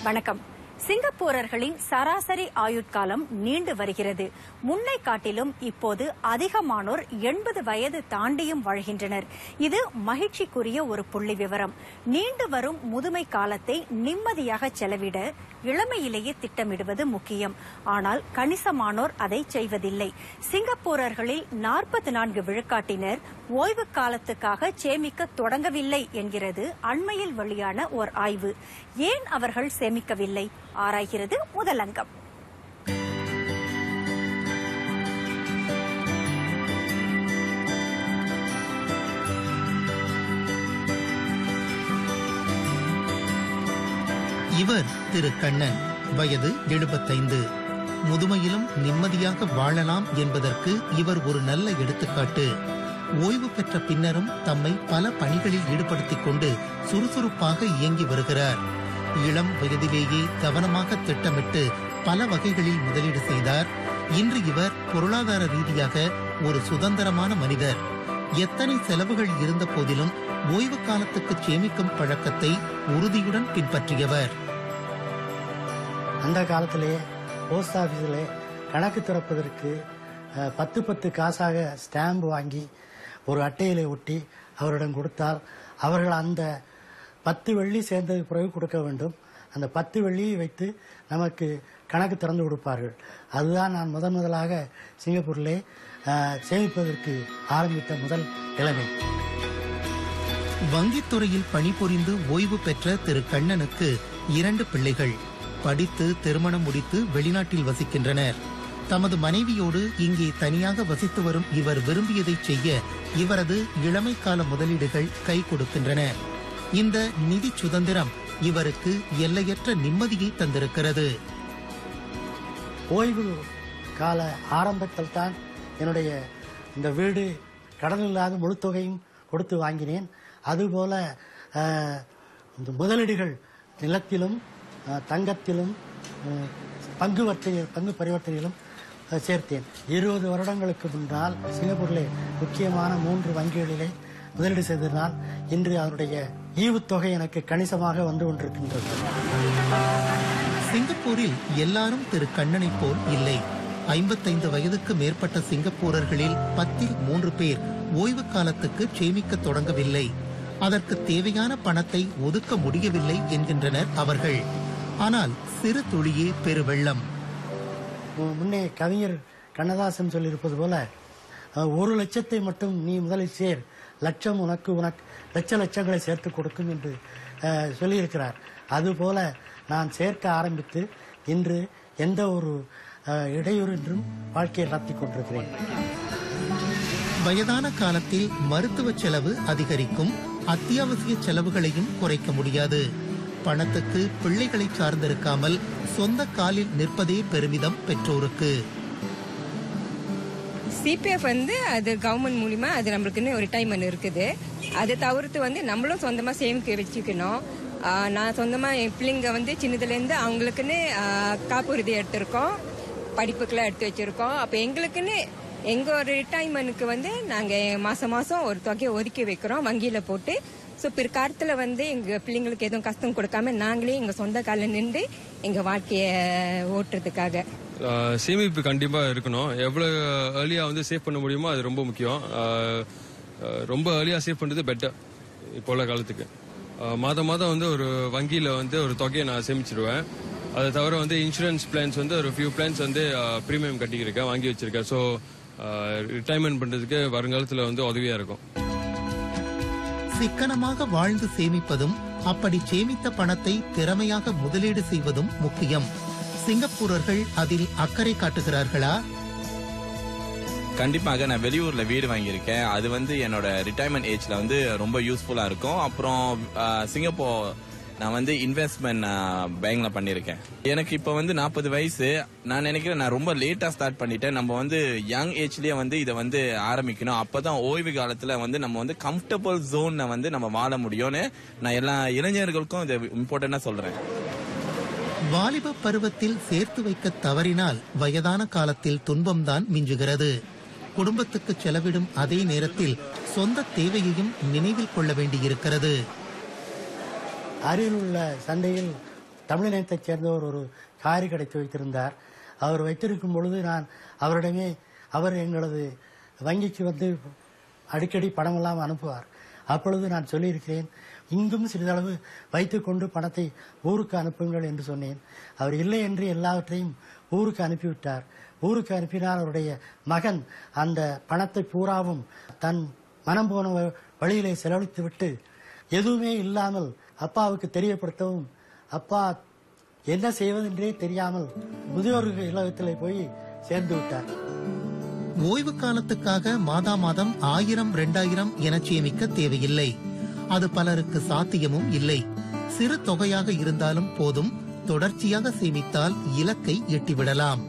வணக்கம். சிங்கப்பூரர்களின் சராசரி ஆயுட்காலம் நீண்டு வருகிறது. முன்னை காட்டிலும் இப்போது அதிகமானோர் 80 வயது தாண்டியும் வாழ்கின்றனர். இது மகிழ்ச்சிக்குரிய ஒரு புள்ளி விவரம். நீண்டு வரும் முதுமை காலத்தை நிம்மதியாக செலவிட இளமையிலேயே திட்டமிடுவது முக்கியம். ஆனால் கணிசமானோர் அதை செய்வதில்லை. சிங்கப்பூரர்களில் 44 விழுக்காட்டினர் ஓய்வு காலத்துக்காக சேமிக்க தொடங்கவில்லை என்கிறது அண்மையில் வெளியான ஓர் ஆய்வு. ஏன் அவர்கள் சேமிக்கவில்லை? ஆராய்கிறது முதல் அங்கம். இவர் திரு கண்ணன், வயது 75. முதுமையிலும் நிம்மதியாக வாழலாம் என்பதற்கு இவர் ஒரு நல்ல எடுத்துக்காட்டு. ஓய்வு பெற்ற பின்னரும் தம்மை பல பணிகளில் ஈடுபடுத்திக் கொண்டு சுறுசுறுப்பாக இயங்கி வருகிறார். இளம் வயதிலேயே கவனமாக திட்டமிட்டு பல வகைகளில் முதலீடு செய்தார். இன்று இவர் பொருளாதார ரீதியாக ஒரு சுதந்திரமான மனிதர். எத்தனை செலவுகள் இருந்த போதிலும் ஓய்வு காலத்துக்கு சேமிக்கும் பழக்கத்தை உறுதியுடன் பின்பற்றியவர். அந்த காலத்திலேயே போஸ்ட் ஆபீஸிலே கணக்கு திறப்பதற்கு 10 காசாக ஸ்டாம்பு வாங்கி ஒரு அட்டையிலே ஒட்டி அவரிடம் கொடுத்தால் அவர்கள் அந்த 10 வெள்ளி சேர்ந்ததுக்கு பிறகு கொடுக்க வேண்டும். அந்த 10 வெள்ளியை வைத்து நமக்கு கணக்கு திறந்து கொடுப்பார்கள். அதுதான் நான் முதலாக சிங்கப்பூரிலே சேமிப்பதற்கு ஆரம்பித்த முதல் நிலைமை. வங்கித்துறையில் பணிபுரிந்து ஓய்வு பெற்ற திரு கண்ணனுக்கு 2 பிள்ளைகள். படித்து திருமணம் முடித்து வெளிநாட்டில் வசிக்கின்றனர். தமது மனைவியோடு இங்கே தனியாக வசித்து வரும் இவர் விரும்பியதை செய்ய இவரது இளமை கால முதலீடுகள் கை கொடுக்கின்றன. இந்த நிதி சுதந்திரம் இவருக்கு எல்லையற்ற நிம்மதியை தந்திருக்கிறது. ஓய்வு கால ஆரம்பத்தில் தான் என்னுடைய இந்த வீடு கடன் இல்லாத முழு தொகையும் கொடுத்து வாங்கினேன். அதுபோல முதலீடுகள் நிலத்திலும் தங்கத்திலும் பங்கு பரிவர்த்தனையிலும் சேர்த்தேன். 20 வருடங்களுக்கு முன்னால் சிங்கப்பூரிலே முக்கியமான 3 வங்கிகளிலே முதலீடு செய்ததனால் இன்று அவருடைய ஈவுத்தொகை எனக்கு கணிசமாக வந்து கொண்டிருக்கின்றது. சிங்கப்பூரில் எல்லாரும் திரு கண்ணனை போல் இல்லை. 55 வயதுக்கு மேற்பட்ட சிங்கப்பூரர்களில் 10 3 பேர் ஓய்வு காலத்துக்கு சேமிக்க தொடங்கவில்லை. அதற்கு தேவையான பணத்தை ஒதுக்க முடியவில்லை என்கின்றனர் அவர்கள். ஆனால் சிறு துளியே பெருவெள்ளம். முன்னே கவிஞர் கண்ணதாசன் சொல்லியிருப்பது போல 1 லட்சத்தை மட்டும் நீ முதலில் சேர், லட்சம் உனக்கு லட்சங்களை சேர்த்து கொடுக்கும் என்று சொல்லியிருக்கிறார். அதுபோல நான் சேர்க்க ஆரம்பித்து இன்று எந்த ஒரு இடையூறின்றும் வாழ்க்கையை நடத்தி கொண்டிருக்கிறேன். வயதான காலத்தில் மருத்துவ செலவு அதிகரிக்கும். அத்தியாவசிய செலவுகளையும் குறைக்க முடியாது. பணத்துக்கு பிள்ளைகளை சார்ந்திருக்காமல் சொந்த காலில் நிற்பதே பெருமிதம் பெற்றோருக்கு. சிபிஎஃப் அது கவர்மெண்ட் மூலியமா அது நம்மளுக்குன்னு ஒரு டைம் இருக்குது. அதை தவிர்த்து நம்மளும் சொந்தமா சேமிக்க வச்சுக்கணும். நான் சொந்தமா என் பிள்ளைங்க சின்னதுலேருந்து அவங்களுக்குன்னு காப்புறுதி எடுத்திருக்கோம், படிப்புக்கெல்லாம் எடுத்து வச்சிருக்கோம். அப்போ எங்களுக்குன்னு எங்க ஒரு ரிட்டைர்மெண்ட்டுக்கு நாங்க மாசம் ஒரு தொகையை ஒதுக்கி வைக்கிறோம் வங்கியில போட்டு. ஸோ பிற்காலத்துல எங்க பிள்ளைங்களுக்கு எதுவும் கஷ்டம் கொடுக்காம நாங்களே எங்க சொந்த காலில் நின்று எங்க வாழ்க்கைய ஓட்டுறதுக்காக. சேமிப்பு கண்டிப்பா இருக்கணும். எவ்வளவு ஏர்லியா சேவ் பண்ண முடியுமோ அது ரொம்ப முக்கியம். ரொம்ப ஏர்லியா சேவ் பண்றது பெட்டர் இப்போ உள்ள காலத்துக்கு. மாதம் ஒரு வங்கியில ஒரு தொகையை நான் சேமிச்சிருவேன். அதை தவிர இன்சூரன்ஸ் பிளான்ஸ் ஒரு ஃபியூ பிளான்ஸ் பிரீமியம் கட்டிக்கிருக்கேன், வாங்கி வச்சிருக்கேன். ஸோ ரிட்டைர்மெண்ட் பண்றதுக்கு வருங்காலத்துல உதவியா இருக்கும். சிக்கனமாக வாழ்ந்து சேமிப்பதும் அப்படி சேமித்த பணத்தை திறமையாக முதலீடு செய்வதும் முக்கியம். சிங்கப்பூரர்கள் அதில் அக்கறை காட்டுகிறார்களா? கண்டிப்பாக நான் வெளியூர்ல வீடு வாங்கியிருக்கேன். அது என்னோட ரிட்டைர்மெண்ட் ஏஜ்ல ரொம்ப யூஸ்ஃபுல்லா இருக்கும். அப்புறம் சிங்கப்பூர் நான் இன்வெஸ்ட்மெண்ட் பேங்க்ல பண்ணிருக்கேன். எனக்கு இப்ப 40 வயசு. நான் நினைக்கிறேன் நான் ரொம்ப லேட்டா ஸ்டார்ட் பண்ணிட்டேன். நம்ம யங் ஏஜ்லயே இதை ஆரம்பிக்கணும். அப்பதான் ஓய்வு காலத்துல நம்ம கம்ஃபர்டபுள் ஜோன்ல நம்ம வாழ முடியும்னு நான் எல்லா இளைஞர்களுக்கும் இதை இம்பார்ட்டன்டா சொல்றேன். வாலிப பருவத்தில் சேர்த்து வைக்க தவறினால் வயதான காலத்தில் துன்பம்தான் மிஞ்சுகிறது. குடும்பத்துக்கு செலவிடும் அதே நேரத்தில் சொந்த தேவையையும் நினைவில் கொள்ள வேண்டியிருக்கிறது. அருகில் உள்ள சந்தையில் தமிழினத்தைச் சேர்ந்தவர் ஒரு காரி கிடைத்து வைத்திருந்தார். அவர் வைத்திருக்கும் பொழுது நான் அவரிடமே அவர் எங்களது வங்கிக்கு வந்து அடிக்கடி பணமெல்லாம் அனுப்புவார். அப்பொழுது நான் சொல்லியிருக்கிறேன், இங்கும் சிறிதளவு வைத்துக்கொண்டு பணத்தை ஊருக்கு அனுப்புங்கள் என்று சொன்னேன். அவர் இல்லை என்று எல்லாவற்றையும் ஊருக்கு அனுப்பிவிட்டார். ஊருக்கு அனுப்பினால் அவருடைய மகன் அந்த பணத்தை பூராவும் தன் மனம் போன வழியிலே செலவழித்து விட்டு எதுவுமே இல்லாமல் அப்பாவுக்கு தெரியப்படுத்தவும் அப்பா என்ன செய்வதென்றே தெரியாமல் முதியோர் இல்லத்திலே போய் சேர்ந்து விட்டார். ஓய்வு காலத்துக்காக மாதா மாதம் 1000, 2000 என சேமிக்க தேவையில்லை. அது பலருக்கு சாத்தியமும் இல்லை. சிறு தொகையாக இருந்தாலும் போதும், தொடர்ச்சியாக சேமித்தால் இலக்கை எட்டிவிடலாம்.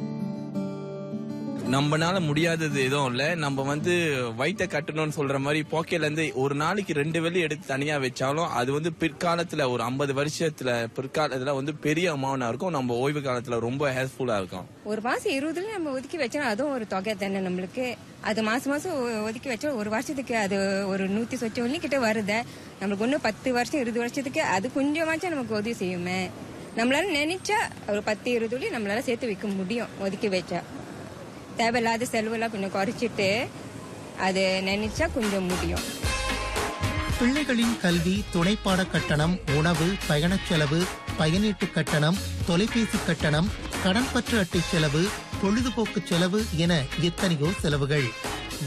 நம்மனால முடியாதது எதுவும் இல்ல. நம்ம வந்து வயிற்ற கட்டணும்னு சொல்ற மாதிரி பாக்கெட்ல இருந்து ஒரு நாளைக்கு 2 வெள்ளி எடுத்து தனியா வச்சாலும் அது வந்து பிற்காலத்துல ஒரு 50 வருஷத்துல பிற்காலத்துல வந்து பெரிய அமௌண்டா இருக்கும். நம்ம ஓய்வு காலத்துல ரொம்ப ஹெல்ப்ஃபுல்லா இருக்கும். ஒரு மாசம் 20 நம்ம ஒதுக்கி வச்சா அதுவும் ஒரு தொகை தானே நம்மளுக்கு. அது மாசம் ஒதுக்கி வச்சா ஒரு வருஷத்துக்கு அது ஒரு 100 சொச்ச வெள்ளி கிட்ட வருது. நம்மளுக்கு ஒன்னும் 10 வருஷம் 20 வருஷத்துக்கு அது கொஞ்சமாச்சும் நமக்கு உதவி செய்யுமே. நம்மளால நினைச்சா ஒரு 10, 20 வெள்ளி நம்மளால சேர்த்து வைக்க முடியும் ஒதுக்கி வச்சா. தேவையில்லாத செலவெல்லாம் கொஞ்சம் குறைச்சிட்டு அது நினைச்சா கொஞ்சம் முடியும். பிள்ளைகளின் கல்வி, துணைப்பாட கட்டணம், உணவு, பயணச் செலவு, பயனீட்டு கட்டணம், தொலைபேசி கட்டணம், கடன்பற்று அட்டை செலவு, பொழுதுபோக்கு செலவு என எத்தனையோ செலவுகள்.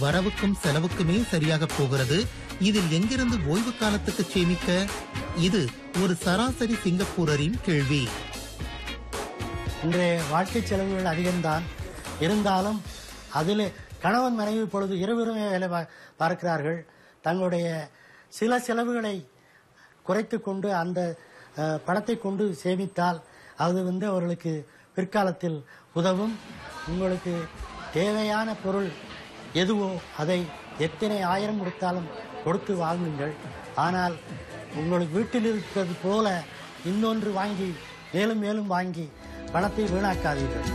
வரவுக்கும் செலவுக்குமே சரியாக போகிறது. இதில் எங்கிருந்து ஓய்வு காலத்துக்கு சேமிக்க? இது ஒரு சராசரி சிங்கப்பூரரின் கேள்வி. இன்றைய வாழ்க்கை செலவுகள் அதிகம்தான். இருந்தாலும் அதில் கணவன் மனைவி பொழுது இருவருமே வேலை பார்க்கிறார்கள். தங்களுடைய சில செலவுகளை குறைத்து கொண்டு அந்த பணத்தை கொண்டு சேமித்தால் அது அவர்களுக்கு பிற்காலத்தில் உதவும். உங்களுக்கு தேவையான பொருள் எதுவோ அதை எத்தனை 1000 கொடுத்தாலும் கொடுத்து வாங்குங்கள். ஆனால் உங்களுக்கு வீட்டில் இருக்கிறது போல இன்னொன்று வாங்கி மேலும் மேலும் வாங்கி பணத்தை வீணாக்காதீர்கள்.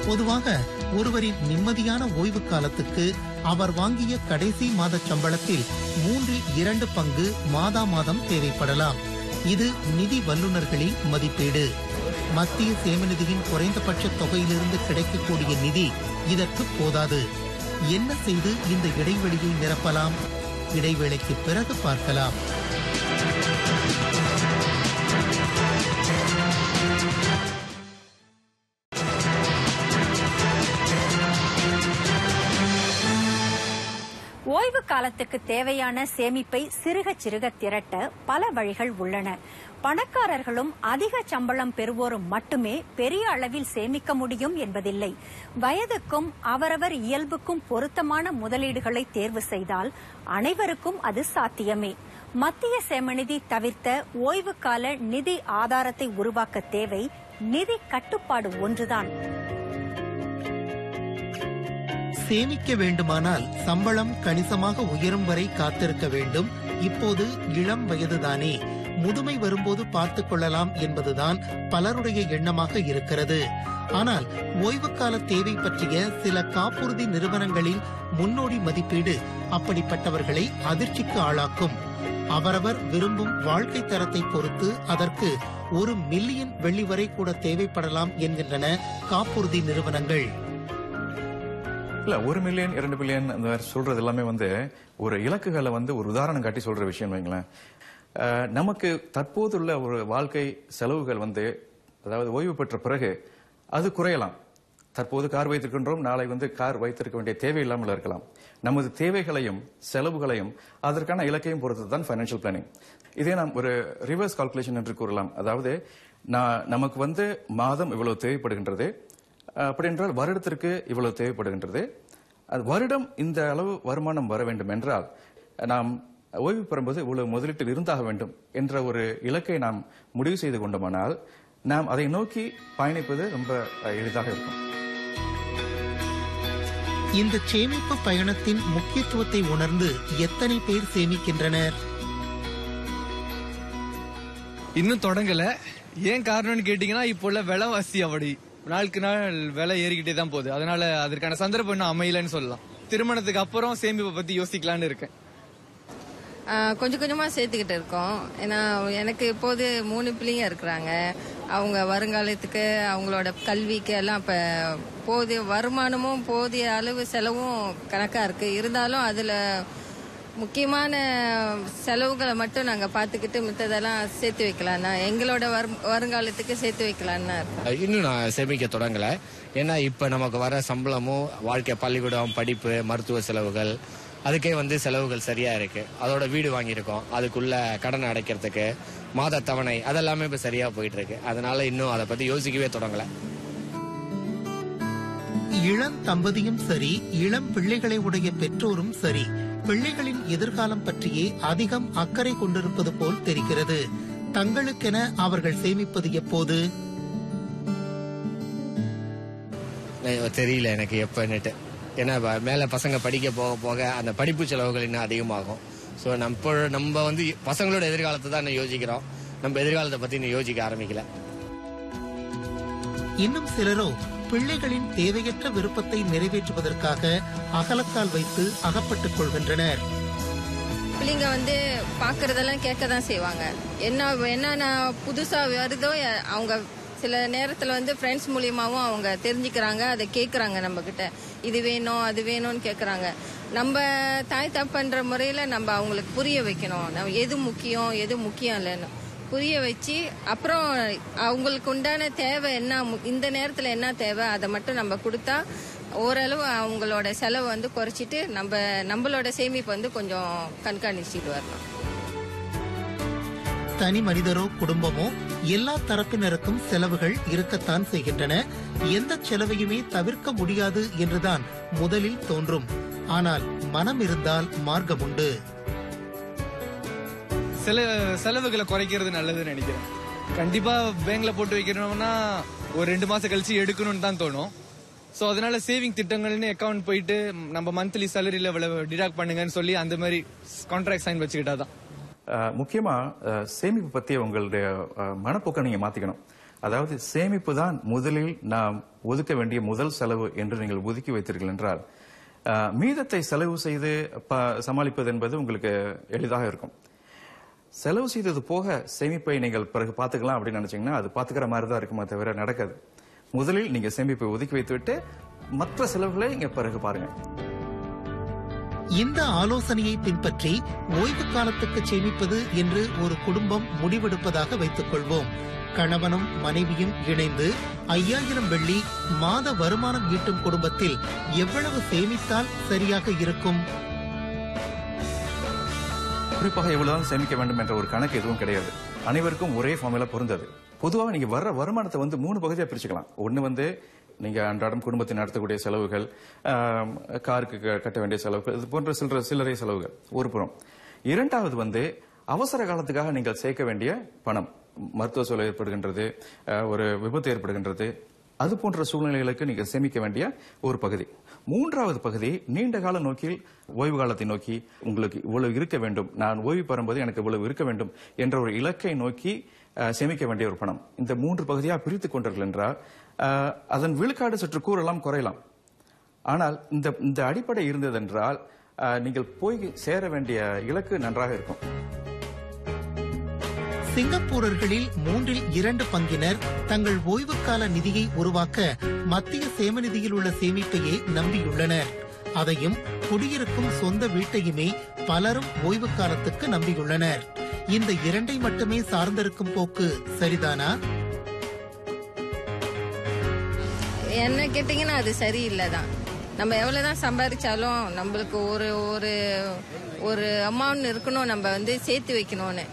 பொதுவாக ஒருவரின் நிம்மதியான ஓய்வு காலத்துக்கு அவர் வாங்கிய கடைசி மாத சம்பளத்தில் 3/2 பங்கு மாதா மாதம் தேவைப்படலாம். இது நிதி வல்லுநர்களின் மதிப்பீடு. மத்திய சேமநிதியின் குறைந்தபட்ச தொகையிலிருந்து கிடைக்கக்கூடிய நிதி இதற்கு போதாது. என்ன செய்து இந்த இடைவெளியை நிரப்பலாம்? இடைவேளைக்கு பிறகு பார்க்கலாம். ஓய்வு காலத்துக்கு தேவையான சேமிப்பை சிறுக சிறுக திரட்ட பல வழிகள் உள்ளன. பணக்காரர்களும் அதிக சம்பளம் பெறுவோரும் மட்டுமே பெரிய அளவில் சேமிக்க முடியும் என்பதில்லை. வயதுக்கும் அவரவர் இயல்புக்கும் பொருத்தமான முதலீடுகளை தேர்வு செய்தால் அனைவருக்கும் அது சாத்தியமே. மத்திய சேமநிதி தவிர்த்த ஓய்வு கால நிதி ஆதாரத்தை உருவாக்க தேவை நிதி கட்டுப்பாடு ஒன்றுதான். சேமிக்க வேண்டுமானால் சம்பளம் கணிசமாக உயரும் வரை காத்திருக்க வேண்டும். இப்போது இளம் வயதுதானே, முதுமை வரும்போது பார்த்துக் கொள்ளலாம் என்பதுதான் பலருடைய எண்ணமாக இருக்கிறது. ஆனால் ஓய்வு கால தேவை பற்றிய சில காப்புறுதி நிறுவனங்களின் முன்னோடி மதிப்பீடு அப்படிப்பட்டவர்களை அதிர்ச்சிக்கு ஆளாக்கும். அவரவர் விரும்பும் வாழ்க்கை தரத்தை பொறுத்து அதற்கு 1 மில்லியன் வெள்ளி வரை கூட தேவைப்படலாம் என்கின்றன காப்புறுதி நிறுவனங்கள். இல்ல 1 மில்லியன் 2 மில்லியன் அந்த மாதிரி சொல்றது எல்லாமே ஒரு இலக்குகளை ஒரு உதாரணம் காட்டி சொல்ற விஷயம் வைங்களேன். நமக்கு தற்போதுள்ள ஒரு வாழ்க்கை செலவுகள் அதாவது ஓய்வு பெற்ற பிறகு அது குறையலாம். தற்போது கார் வைத்திருக்கின்றோம், நாளை கார் வைத்திருக்க வேண்டிய தேவை இல்லாமல் இருக்கலாம். நமது தேவைகளையும் செலவுகளையும் அதற்கான இலக்கையும் பொறுத்து தான் பைனான்சியல் பிளானிங். இதே நாம் ஒரு ரிவர்ஸ் கால்குலேஷன் என்று கூறலாம். அதாவது நமக்கு மாதம் இவ்வளவு தேவைப்படுகின்றது, அப்படி என்றால் வருடத்திற்கு இவ்வளவு தேவைப்படுகின்றது. அது வருடம் இந்த அளவு வருமானம் வர வேண்டும் என்றால் நாம் ஓய்வு பெறும்போது இவ்வளவு முதலீட்டில் இருந்தாக வேண்டும் என்ற ஒரு இலக்கை நாம் முடிவு செய்து கொண்டோமானால் நாம் அதை நோக்கி பயணிப்பது ரொம்ப எளிதாக இருக்கும். இந்த சேமிப்பு பயணத்தின் முக்கியத்துவத்தை உணர்ந்து எத்தனை பேர் சேமிக்கின்றனர்? இன்னும் தொடங்கல. ஏன் காரணம்னு கேட்டீங்கன்னா இப்போ உள்ள விலைவாசி அப்படி நாளுக்கு நாள் விலை ஏறிக்கிட்டே தான் போகுது. அதனால அதற்கான சந்தர்ப்பம் இன்னும் அமையலன்னு சொல்லலாம். திருமணத்துக்கு அப்புறம் சேமிப்பை பத்தி யோசிக்கலான்னு இருக்கேன். கொஞ்சம் கொஞ்சமா சேர்த்துக்கிட்டு இருக்கோம். ஏன்னா எனக்கு இப்போது 3 பிள்ளைங்க இருக்கிறாங்க. அவங்க வருங்காலத்துக்கு அவங்களோட கல்விக்கு எல்லாம் இப்ப போதிய வருமானமும் போதிய அளவு செலவும் கணக்கா இருக்கு. இருந்தாலும் அதுல முக்கியமான செலவுகளை மட்டும் நாங்க பாத்துக்கிட்டு மித்ததெல்லாம் சேர்த்து வைக்கலாம்னா எங்களோட வருங்காலத்துக்கு சேர்த்து வைக்கலாம்னா இருக்கோம். இன்னும் நான் சேமிக்க தொடங்கல. ஏன்னா இப்ப நமக்கு வர சம்பளமும் வாழ்க்கை, பள்ளிக்கூடம், படிப்பு, மருத்துவ செலவுகள், அதுக்கே செலவுகள் சரியா இருக்கு. அதோட வீடு வாங்கியிருக்கோம், அதுக்குள்ள கடனை அடைக்கிறதுக்கு மாத தவணை அதெல்லாமே இப்ப சரியா போயிட்டு இருக்கு. அதனால இன்னும் அதை பத்தி யோசிக்கவே தொடங்கல. இளம் தம்பதியும் சரி, இளம் பிள்ளைகளை உடைய பெற்றோரும் சரி, பிள்ளைகளின் எதிர்காலம் பற்றியே அதிகம் அக்கறை கொண்டிருப்பது போல் தெரிகிறது. தங்களுக்கென அவர்கள் சேமிப்பது எப்போது? தெரியல எனக்கு எப்பன்னுட்டு. ஏன்னா மேல பசங்க படிக்க போக போக அந்த படிப்பு செலவுகள் இன்னும் அதிகமாகும். ஸோ நம்ம பசங்களோட எதிர்காலத்தை தான் யோசிக்கிறோம். நம்ம எதிர்காலத்தை பத்தி இன்னும் யோசிக்க ஆரம்பிக்கல. இன்னும் சிலரோ பிள்ளைகளின் தேவையற்ற விருப்பத்தை நிறைவேற்றுவதற்காக அகலக்கால் வைத்து அகப்பட்டுக் கொள்கின்றனர். பிள்ளைங்க பாக்குறதெல்லாம் கேட்கதான் செய்வாங்க. என்னென்ன புதுசா வருதோ அவங்க சில நேரத்துல ஃப்ரெண்ட்ஸ் மூலியமாவும் அவங்க தெரிஞ்சுக்கிறாங்க, அதை கேட்கறாங்க நம்ம கிட்ட. இது வேணும் அது வேணும்னு கேட்கறாங்க. நம்ம தாய் தப்பன்ற முறையில நம்ம அவங்களுக்கு புரிய வைக்கணும். நம்ம எது முக்கியம் இல்லைன்னு புரிய வச்சு அப்புறம் அவங்களுக்கு உண்டான தேவை என்ன, இந்த நேரத்துல என்ன தேவை அதை மட்டும் நம்ம கொடுத்தா ஓரளவு அவங்களோட செலவு குறைச்சிட்டு நம்மளோட சேமிப்பு கொஞ்சம் கண்காணிச்சுட்டு வரலாம். தனி மனிதரோ குடும்பமோ எல்லா தரப்பினருக்கும் செலவுகள் இருக்கத்தான் செய்கின்றன. எந்த செலவையுமே தவிர்க்க முடியாது என்றுதான் முதலில் தோன்றும். ஆனால் மனம் இருந்தால் மார்க்கம் உண்டு. சில செலவுகளை குறைக்கிறது நல்லதுன்னு நினைக்கிறேன். கண்டிப்பா பேங்க்ல போட்டு வைக்கணும்னா ஒரு 2 மாசம் கழிச்சு எடுக்கணும்னு தான் தோணும். சோ அதனால சேவிங் திட்டங்கள்னு அக்கௌண்ட் போயிட்டு நம்ம மந்த்லி சேலரியில டிடாக்ட் பண்ணுங்கன்னு சொல்லி அந்த மாதிரி கான்ட்ராக்ட் சைன் வச்சுக்கிட்டாதான். முக்கியமா சேமிப்பு பத்தி உங்களுடைய மனப்போக்க நீங்க மாத்திக்கணும். அதாவது சேமிப்பு தான் முதலில் நாம் ஒதுக்க வேண்டிய முதல் செலவு என்று நீங்கள் ஒதுக்கி வைத்தீர்கள் என்றால் மீதத்தை செலவு செய்து சமாளிப்பது என்பது உங்களுக்கு எளிதாக இருக்கும். செலவு செய்தது போக சேமிப்பை நீங்கள் பிறகு பாத்துக்கலாம் அப்படின்னு நினைச்சீங்கன்னா அது பாத்துக்கிற மாதிரி தான் இருக்குமா தவிர நடக்காது. முதலில் நீங்க சேமிப்பை ஒதுக்கி வைத்துவிட்டு மற்ற செலவுகளை இங்க பிறகு பாருங்க. இந்த ஆலோசனையை பின்பற்றி ஓய்வு காலத்துக்கு சேமிப்பது என்று ஒரு குடும்பம் முடிவெடுப்பதாக வைத்துக் கொள்வோம். கணவனும் மனைவியும் இணைந்து 5000 வெள்ளி மாத வருமானம் ஈட்டும் குடும்பத்தில் எவ்வளவு சேமித்தால் சரியாக இருக்கும்? குறிப்பாக எவ்வளவுதான் சேமிக்க வேண்டும் என்ற ஒரு கணக்கு எதுவும் கிடையாது. அனைவருக்கும் ஒரே ஃபார்முலா பொருந்தது. பொதுவாக நீங்க வர்ற வருமானத்தை 3 பகுதியா பிரிச்சுக்கலாம். ஒன்னு நீங்க அன்றாடம் குடும்பத்தை நடத்தக்கூடிய செலவுகள், காருக்கு கட்ட வேண்டிய செலவுகள், இது போன்ற சில்லறை செலவுகள் ஒரு புறம். இரண்டாவது அவசர காலத்துக்காக நீங்கள் சேர்க்க வேண்டிய பணம், மருத்துவ செலவு ஏற்படுகின்றது, ஒரு விபத்து ஏற்படுகின்றது, அது போன்ற சூழ்நிலைகளுக்கு நீங்கள் சேமிக்க வேண்டிய ஒரு பகுதி. மூன்றாவது பகுதி நீண்ட கால நோக்கில், ஓய்வு காலத்தை நோக்கி உங்களுக்கு இவ்வளவு இருக்க வேண்டும், நான் ஓய்வு பெறும்போது எனக்கு இவ்வளவு இருக்க வேண்டும் என்ற ஒரு இலக்கை நோக்கி சேமிக்க வேண்டிய ஒரு பணம். இந்த 3 பகுதியாக பிரித்துக் கொண்டீர்கள் என்றால் அதன் விழுக்காடு சற்று கூறலாம், குறையலாம். ஆனால் இந்த அடிப்படை இருந்ததென்றால் நீங்கள் போய் சேர வேண்டிய இலக்கு நன்றாக இருக்கும். சிங்கப்பூரர்களில் 2 பங்கினர் தங்கள் ஓய்வுக்கால நிதியை உருவாக்க மத்திய சேமநிதியில் உள்ள சேமிப்பையே நம்பியுள்ளனர். அதையும் குடியிருக்கும் சொந்த வீட்டையுமே பலரும் ஓய்வு காலத்துக்கு நம்பியுள்ளனர். இந்த 2 மட்டுமே சார்ந்திருக்கும் போக்கு சரிதானா? என்ன கேட்டீங்கன்னா அது சரியில்லைதான். நம்ம எவ்வளவுதான் சம்பாதிச்சாலும் நம்மளுக்கு ஒரு அமௌண்ட் இருக்கணும், நம்ம சேர்த்து வைக்கணும்னு.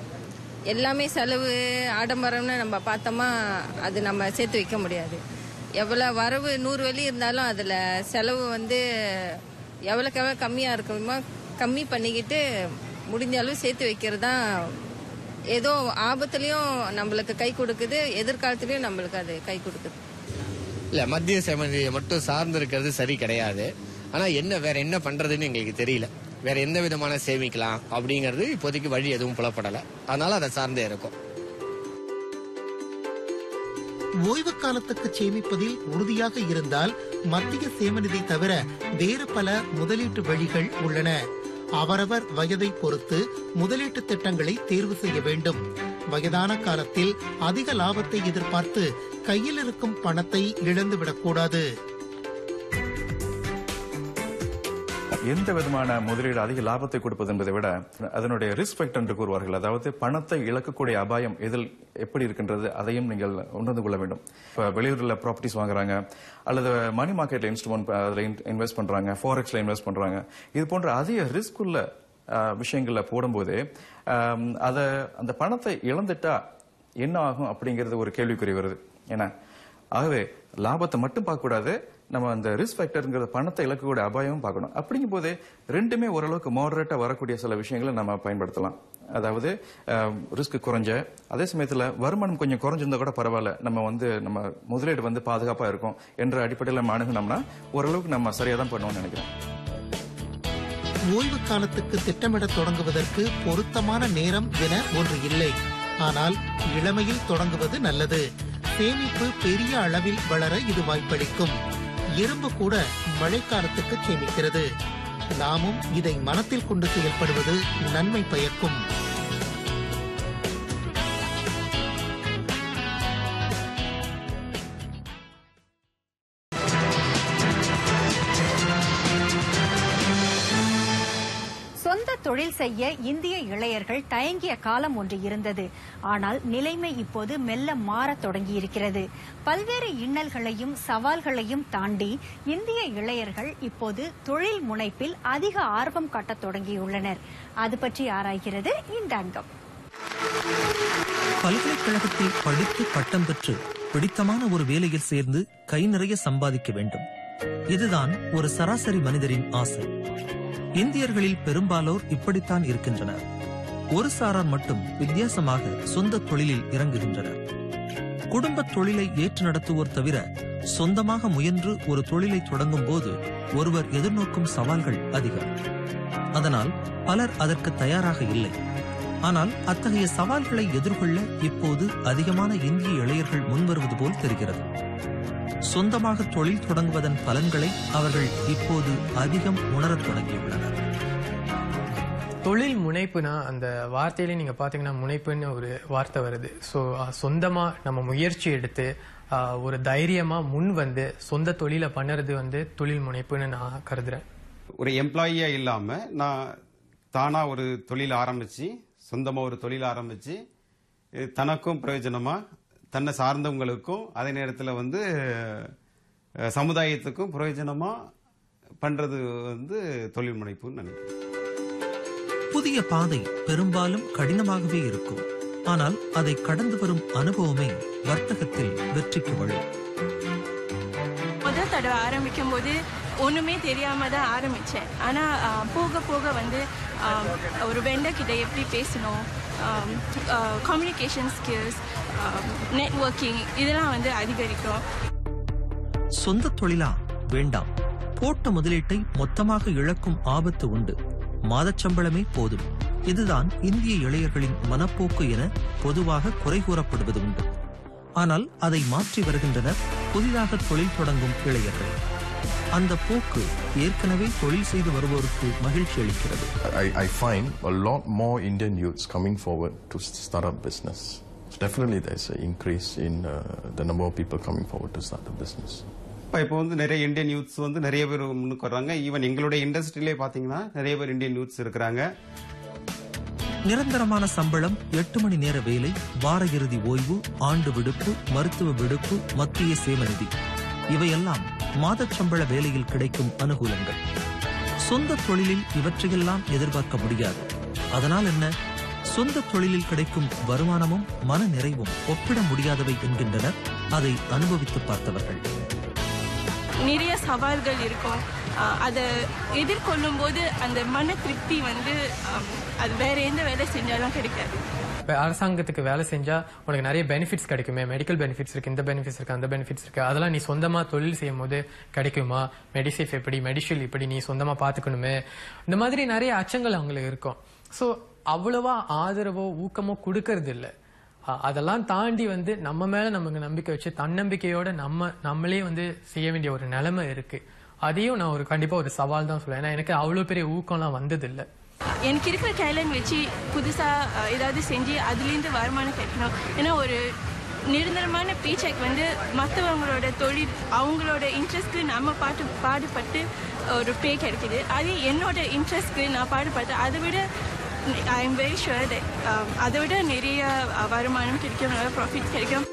எல்லாமே செலவு ஆடம்பரம்னு நம்ம பார்த்தோமா அது நம்ம சேர்த்து வைக்க முடியாது. எவ்வளவு வரவு 100 வெள்ளி இருந்தாலும் அதுல செலவு எவ்வளவுக்கு எவ்வளவு கம்மியா இருக்குமோ கம்மி பண்ணிக்கிட்டு முடிஞ்ச அளவு சேர்த்து வைக்கிறது தான் ஏதோ ஆபத்துலயும் நம்மளுக்கு கை கொடுக்குது, எதிர்காலத்திலயும் நம்மளுக்கு அது கை கொடுக்குது. இல்ல, மத்திய சேமநிதியை மட்டும் சார்ந்து இருக்கிறது சரி கிடையாது. ஆனா வேற என்ன பண்றதுன்னு எங்களுக்கு தெரியல. வேற எந்த விதமான சேமிக்கலாம் அப்படிங்கறது இப்போதைக்கு வழி எதுவும் புலப்படல. அதனால அதை சார்ந்தே இருக்கும். ஓய்வு காலத்துக்கு சேமிப்பதில் உறுதியாக இருந்தால் மத்திய சேமநிதி தவிர வேறு பல முதலீட்டு வழிகள் உள்ளன. அவரவர் வயதை பொறுத்து முதலீட்டு திட்டங்களை தேர்வு செய்ய வேண்டும். வயதான காலத்தில் அதிக லாபத்தை எதிர்பார்த்து கையில் இருக்கும் பணத்தை இழந்துவிடக்கூடாது. எந்த விதமான முதலீடு அதிக லாபத்தை கொடுப்பது என்பதை விட அதனுடைய ரிஸ்க் ஃபேக்டர் என்று கூறுவார்கள். அதாவது பணத்தை இழக்கக்கூடிய அபாயம் எதில் எப்படி இருக்கின்றது அதையும் நீங்கள் உணர்ந்து கொள்ள வேண்டும். இப்போ வெளியூரில் ப்ராப்பர்ட்டிஸ் வாங்குறாங்க, அல்லது மணி மார்க்கெட்ல இன்ஸ்ட்ருமெண்ட் அதில் இன்வெஸ்ட் பண்றாங்க, ஃபாரெக்ஸ்ல இன்வெஸ்ட் பண்றாங்க. இது போன்ற அதிக ரிஸ்க் உள்ள விஷயங்கள்ல போடும்போது அந்த பணத்தை இழந்துட்டா என்ன ஆகும் அப்படிங்கிறது ஒரு கேள்விக்குறி வருது. ஏன்னா ஆகவே லாபத்தை மட்டும் பார்க்கக்கூடாது, நம்ம அந்த ரிஸ்க் ஃபேக்டர்ங்கிற பணத்தை இழக்கக்கூடிய அபாயமும் பார்க்கணும். அப்படிங்கும் போது ரெண்டுமே ஓரளவுக்கு மாடரேட்டா வரக்கூடிய சில விஷயங்களை நம்ம பயன்படுத்தலாம். அதாவது ரிஸ்க் குறைஞ்ச அதே சமயத்தில் வருமானம் கொஞ்சம் குறைஞ்சிருந்தா கூட பரவாயில்ல, நம்ம முதலீடு பாதுகாப்பா இருக்கும் என்ற அடிப்படையில் நம்ம அணுகுனோம்னா ஓரளவுக்கு நம்ம சரியா தான் பண்ணுவோம்னு நினைக்கிறேன். ஓய்வு காலத்துக்கு திட்டமிட தொடங்குவதற்கு பொருத்தமான நேரம் என ஒன்று இல்லை. ஆனால் இளமையில் தொடங்குவது நல்லது. சேமிப்பு பெரிய அளவில் வளர இது வாய்ப்பளிக்கும். எறும்பு கூட மழைக்காலத்துக்கு சேமிக்கிறது. நாமும் இதை மனத்தில் கொண்டு செயல்படுவது நன்மை பயக்கும். சொந்த தொழில் செய்ய இந்திய இளையர்கள் தயங்கிய காலம் ஒன்று இருந்தது. ஆனால் நிலைமை இப்போது மெல்ல மாறத் தொடங்கியிருக்கிறது. பல்வேறு இன்னல்களையும் சவால்களையும் தாண்டி இந்திய இளையர்கள் இப்போது தொழில் முனைப்பில் அதிக ஆர்வம் காட்டத் தொடங்கியுள்ளனர். அது பற்றி ஆராய்கிறது இந்த அங்கம். பல்கலைக்கழகத்தில் படித்து பட்டம் பெற்று பிடித்தமான ஒரு வேலையில் சேர்ந்து கை நிறைய சம்பாதிக்க வேண்டும். இதுதான் ஒரு சராசரி மனிதரின் ஆசை. இந்தியர்களில் பெரும்பாலோர் இப்படித்தான் இருக்கின்றனர். ஒரு சாரார் மட்டும் வித்தியாசமாக சொந்த தொழிலில் இறங்குகின்றனர். குடும்ப தொழிலை ஏற்று நடத்துவோர் தவிர சொந்தமாக முயன்று ஒரு தொழிலை தொடங்கும் போது ஒருவர் எதிர்நோக்கும் சவால்கள் அதிகம். அதனால் பலர் அதற்கு தயாராக இல்லை. ஆனால் அத்தகைய சவால்களை எதிர்கொள்ள இப்போது அதிகமான இந்திய இளையர்கள் முன்வருவது போல் தெரிகிறது. சொந்தமாக தொழில் தொடங்குவதன் பலன்களை அவர்கள் இப்போது அதிகம் உணரத் தொடங்கியுள்ளனர். தொழில் முனைப்புனா அந்த வார்த்தையிலே நீங்க பாத்தீங்கன்னா முனைப்புன்னு ஒரு வார்த்தை வருது. ஸோ சொந்தமா நம்ம முயற்சி எடுத்து ஒரு தைரியமா முன் வந்து சொந்த தொழிலை பண்ணுறது தொழில் முனைப்புன்னு நான் கருதுறேன். ஒரு எம்ப்ளாயியா இல்லாம நான் தானா ஒரு தொழில் ஆரம்பிச்சு சொந்தமா ஒரு தொழில் ஆரம்பிச்சு தனக்கும் பிரயோஜனமா தன்னை சார்ந்தவங்களுக்கும் அதே நேரத்தில் சமுதாயத்துக்கும் பிரயோஜனமா பண்றது தொழில் முனைப்புன்னு நினைக்கிறேன். புதிய பாதை பெரும்பாலும் கடினமாகவே இருக்கும். ஆனால் அதை கடந்து வரும் அனுபவமே வர்த்தகத்தில் வெற்றிக்கு வழி. முதல் தடவை ஆரம்பிக்கும் போது ஒண்ணுமே தெரியாம தான் ஆரம்பிச்சேன். ஆனா போக போக ஒரு வெண்டர் கிட்ட எப்படி பேசணும், கம்யூனிகேஷன் ஸ்கில்ஸ், நெட்வொர்க்கிங் இதெல்லாம் அதிகரிக்கும். சொந்த தொழிலா வேண்டாம். போட்ட முதலீட்டை மொத்தமாக இழக்கும் ஆபத்து உண்டு. மாதச்சம்பளமே போதும். இதுதான் இந்திய இளையர்களின் மனப்போக்கு என பொதுவாக குறை கூறப்படுவது உண்டு. ஆனால் அதை மாற்றி வருகின்றனர் புதிதாக தொழில் தொடங்கும் இளையர்கள். அந்த போக்கு ஏற்கனவே தொழில் செய்து வருவோருக்கு மகிழ்ச்சி அளிக்கிறது. I find a lot more Indian youths coming forward to start up business. Definitely there's an increase in the number of people coming forward to start a business. இப்போ நிறைய இந்தியன் யூத்ஸ் நிறைய பேர் முன்னுக்கு வர்றாங்க. ஈவன் எங்களுடைய இண்டஸ்ட்ரியிலே பாத்தீங்கன்னா நிறைய பேர் இந்தியன் யூத்ஸ் இருக்கிறாங்க. நிரந்தரமான சம்பளம், 8 மணி நேர வேலை, வார இறுதி ஓய்வு, ஆண்டு விடுப்பு, மருத்துவ விடுப்பு, மத்திய சேம நிதி இவையெல்லாம் மாதச்சம்பள வேலையில் கிடைக்கும் அனுகூலங்கள். சொந்த தொழிலில் இவற்றையெல்லாம் எதிர்பார்க்க முடியாது. அதனால் என்ன, சொந்த தொழிலில் கிடைக்கும் வருமானமும் மன நிறைவும் ஒப்பிட முடியாதவை என்கின்றனர் அதை அனுபவித்து பார்த்தவர்கள். நிறைய சவால்கள் இருக்கும். அதை எதிர்கொள்ளும் போது அந்த மன திருப்தி அது வேற எந்த வேலை செஞ்சாலும் கிடைக்காது. இப்போ அரசாங்கத்துக்கு வேலை செஞ்சா உனக்கு நிறைய பெனிஃபிட்ஸ் கிடைக்குமே, மெடிக்கல் பெனிஃபிட்ஸ் இருக்கு, இந்த பெனிஃபிட்ஸ் இருக்கு, அந்த பெனிஃபிட்ஸ் இருக்கு. அதெல்லாம் நீ சொந்தமா தொழில் செய்யும் போது கிடைக்குமா? மெடிசேஃப் எப்படி, மெடிஷில் இப்படி நீ சொந்தமா பாத்துக்கணுமே, இந்த மாதிரி நிறைய அச்சங்கள் அவங்களுக்கு இருக்கும். ஸோ அவ்வளவா ஆதரவோ ஊக்கமோ கொடுக்கறது இல்லை. அதெல்லாம் தாண்டி நம்ம மேல நமக்கு நம்பிக்கை வச்சு தன்னம்பிக்கையோட நம்மளே செய்ய வேண்டிய ஒரு நிலைமை இருக்கு. அதையும் நான் கண்டிப்பா ஒரு சவால் தான் சொல்லுவேன். ஏன்னா எனக்கு அவ்வளவு பெரிய ஊக்கம்லாம் வந்தது இல்லை. எனக்கு இருக்கிற டேலண்ட் வச்சு புதுசாக ஏதாவது செஞ்சு அதுலேருந்து வருமானம் கிடைக்கணும். ஏன்னா ஒரு நிரந்தரமான பேச்செக் வந்து மற்றவங்களோட தொழில் அவங்களோட இன்ட்ரெஸ்ட்க்கு நம்ம பாடுபட்டு ஒரு பே கிடைக்குது. அதே என்னோட இன்ட்ரெஸ்ட்க்கு நான் பாடுபட்டு அதை விட ஐ எம் வெரி ஷுர் அதை விட நிறைய வருமானம் கிடைக்கும், நிறைய ப்ராஃபிட் கிடைக்கும்.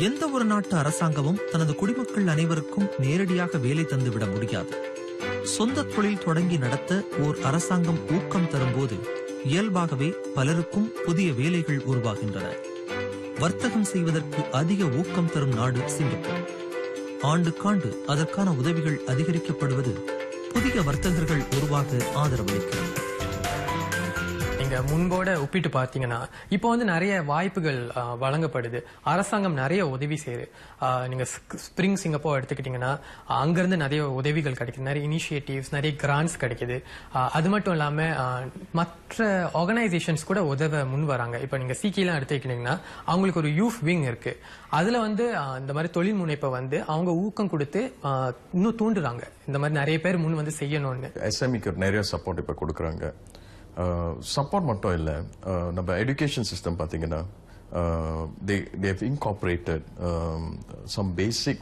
எந்த ஒரு நாட்டு அரசாங்கமும் தனது குடிமக்கள் அனைவருக்கும் நேரடியாக வேலை தந்துவிட முடியாது. சொந்த தொழில் தொடங்கி நடத்த ஓர் அரசாங்கம் ஊக்கம் தரும்போது இயல்பாகவே பலருக்கும் புதிய வேலைகள் உருவாகின்றன. வர்த்தகம் செய்வதற்கு அதிக ஊக்கம் தரும் நாடு சிங்கப்பூர். ஆண்டுக்காண்டு அதற்கான உதவிகள் அதிகரிக்கப்படுவது புதிய வர்த்தகர்கள் உருவாக ஆதரவளிக்கிறது. நீங்க முன்போட ஒப்பிட்டு பார்த்தீங்கன்னா இப்போ வந்து நிறைய வாய்ப்புகள் வழங்கப்படுது. அரசாங்கம் நிறைய உதவி செய்யுது. நீங்க ஸ்பிரிங் சிங்கப்பூர் எடுத்துக்கிட்டீங்கன்னா அங்கிருந்து நிறைய உதவிகள் கிடைக்குது, நிறைய இனிஷியேட்டிவ்ஸ், நிறைய கிராண்ட்ஸ் கிடைக்குது. அது மட்டும் இல்லாம மற்ற ஆர்கனைசேஷன்ஸ் கூட உதவ முன் வராங்க. இப்போ நீங்க சிக்கிலாம் எடுத்துக்கிட்டீங்கன்னா அவங்களுக்கு ஒரு யூத் விங் இருக்கு. அதுல வந்து இந்த மாதிரி தொழில் முனைப்பை வந்து அவங்க ஊக்கம் கொடுத்து இன்னும் தூண்டுறாங்க. இந்த மாதிரி நிறைய பேர் முன் வந்து செய்யணும்னு எஸ்எம்இக்கு நிறைய சப்போர்ட் இப்ப கொடுக்குறாங்க. சப்போர்ட் மட்டும் இல்ல, நம்ம எஜுகேஷன் சிஸ்டம் பாத்தீங்கன்னா they have incorporated some basic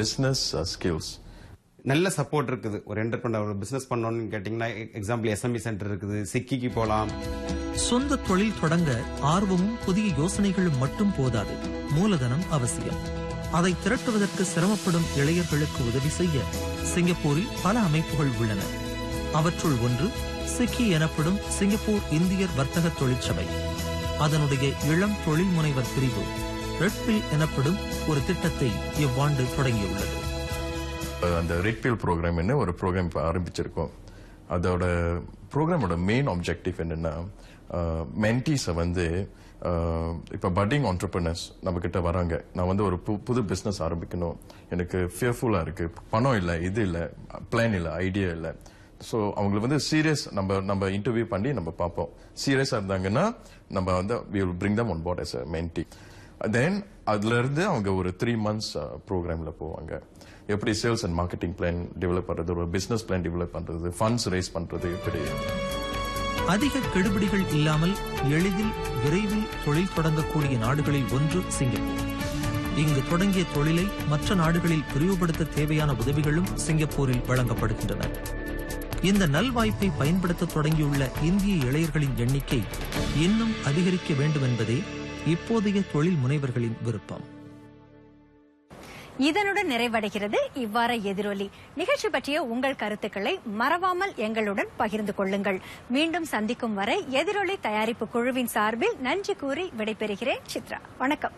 business skills. நல்ல சப்போர்ட் இருக்குது. ஒரு என்டர்பிரனர் ஒரு பிசினஸ் பண்ணணும்னு கேட்டீங்கன்னா எக்ஸாம்பிள் எஸ்எம்இ சென்டர் இருக்குது, சிக்கிக்கு போலாம். சொந்த தொழில் தொடங்க ஆர்வமும் புதிய யோசனைகளும் மட்டும் போதாது, மூலதனம் அவசியம். அதை திரட்டுவதற்கு சிரமப்படும் இளைஞர்களுக்கு உதவி செய்ய சிங்கப்பூரில் பல அமைப்புகள் உள்ளன. அவற்றுள் ஒன்று சிக்கி எனப்படும் சிங்கப்பூர் இந்தியர் வர்த்தக தொழிற்சபை. அதனுடைய இளம் தொழில் முனைவர் பிரிவு ரெட்பில் எனப்படும் ஒரு திட்டத்தை இவ்வாண்டு தொடங்கியுள்ளது. அந்த ரெட்பில் ப்ரோக்ராம் என்ன ஒரு ப்ரோக்ராம் ஆரம்பிச்சிருக்கோம். அதோட ப்ரோக்ராமோட மெயின் ஆப்ஜெக்டிவ் என்னன்னா, மென்டீஸை வந்து இப்ப பட்டிங் ஆண்டர்பிரினர்ஸ் நம்ம கிட்ட வராங்க. நான் வந்து ஒரு புது பிசினஸ் ஆரம்பிக்கணும், எனக்கு ஃபியர்ஃபுல்லா இருக்கு, பணம் இல்ல, இது இல்ல, பிளான் இல்ல, ஐடியா இல்ல. ஸோ அவங்களுக்கு வந்து சீரியஸ் நம்ம இன்டர்வியூ பண்ணி நம்ம பார்ப்போம். சீரியஸா இருந்தாங்கன்னா நம்ம வந்து we will bring them on board as a mentee. தென் அதுல இருந்து அவங்க ஒரு 3 months ப்ரோக்ராம்ல போவாங்க. எப்படி sales and marketing plan develop பண்றது, ஒரு பிசினஸ் பிளான் டெவலப் பண்றது, ஃபண்ட்ஸ் ரைஸ் பண்றது, இப்படி அதிக கெடுபிடிகள் இல்லாமல் எளிதில் விரைவில் தொழில் தொடங்கக்கூடிய நாடுகளில் ஒன்று சிங்கப்பூர். இங்கு தொடங்கிய தொழிலை மற்ற நாடுகளில் விரிவுபடுத்த தேவையான உதவிகளும் சிங்கப்பூரில் வழங்கப்படுகின்றன. இந்த நல்வாய்ப்பை பயன்படுத்த தொடங்கியுள்ள இந்திய இளைஞர்களின் எண்ணிக்கை இன்னும் அதிகரிக்க வேண்டும் என்பதே இப்போதைய தொழில் முனைவர்களின் விருப்பம். இதனுடன் நிறைவடைகிறது இவ்வார எதிரொலி நிகழ்ச்சி பற்றிய உங்கள் கருத்துக்களை மறவாமல் எங்களுடன் பகிர்ந்து கொள்ளுங்கள். மீண்டும் சந்திக்கும் வரை எதிரொலி தயாரிப்பு குழுவின் சார்பில் நன்றி கூறி விடைபெறுகிறேன் சித்ரா. வணக்கம்.